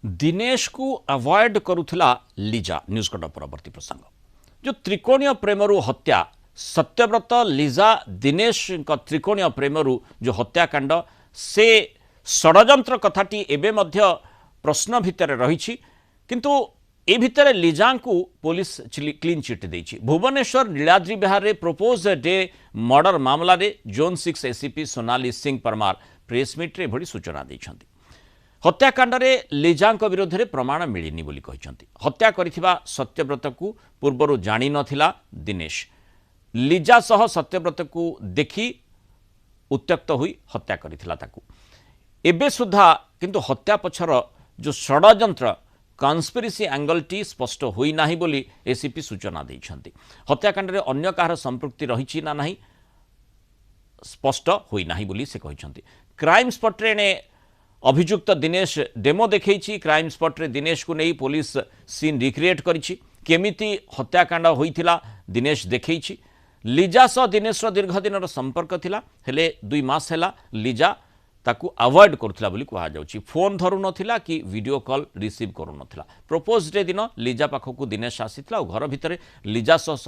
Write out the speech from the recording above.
दिनेश को avoid करुथिला Lija news cut परवर्ती प्रसंग जो त्रिकोणीय प्रेमरु हत्या सत्यव्रत लिजा दिनेश त्रिकोणीय प्रेमरु जो हत्याकांड से षडयंत्र कथाटी एबे मध्य प्रश्न भितर रही किंतु ए भितर लिजा को पुलिस क्लीन चिट देछि। भुवनेश्वर नीलाद्री विहार रे प्रपोज डे मर्डर मामला रे zone 6 ACP Sonali Singh Parmar press meet रे भड़ी सूचना दैछन्ति। हत्याकांड रे लिजा विरोध में प्रमाण मिलनी बोली कहते हत्या करिथिबा सत्यव्रत को पूर्वर जानी नथिला दिनेश लिजा सह सत्यव्रत को देखी उत्त्यक्त हुई हत्या करिथिला ताकू एबे सुधा किंतु हत्या पछर जो षडयंत्र कन्स्पिरेसी एंगल टी स्पष्ट होई नाही बोली एसीपी सूचना दैछन्ति। हत्याकांड रे अन्य काहर संपृक्ति रहिछि ना नाही स्पष्ट होई नाही बोली से कहछन्ति। क्राइम स्पॉट रे ने अभियुक्त दिनेश डेमो देखी क्राइम स्पॉट रे दिनेश को नहीं पुलिस सीन रिक्रिएट करिछि केमिति हत्याकांड होइथिला दिनेश देखी लिजा सह दिनेश दीर्घ दिन संपर्क थिला हेले 2 मास हैला लिजा ताकू अवॉइड करुथिला बोली कहा जाउछि। फोन धरु नथिला कि वीडियो कॉल रिसीव करू नथिला। प्रपोज डे दिन लिजा पाखकू दिनेश आसीथिला और घर भितर लिजा सह